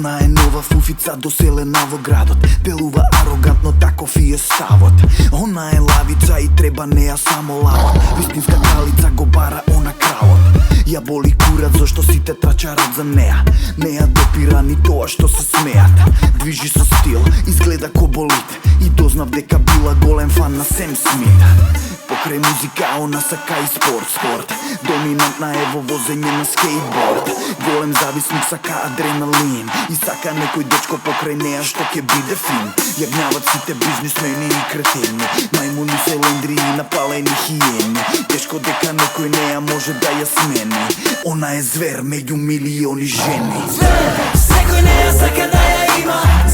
Она е нова фуфица доселена во градот. Делува арогантно, таков и е ставот. Она е лавица и треба неа само лавот. Вистинска кралица го бара она кралот. Ја боли курат зашто сите трачарат за неа. Неа допира ни тоа што се смеат. Движи со стил, изгледа ко болит. И дознав дека била голем фан на Сем Смит. Покрај музика она сака и спорт. Доминантна е во возење на скейтборд. Голем зависник сака адреналин. И сака некој дечко покрај неа што ќе биде фин. Ја гнават сите бизнисмени и кретени. Мајмуни, селендри и напалени хиени. Тешко дека некој неа може да ја смени. Она е звер меѓу милиони жени. Секој неа сака да ја има.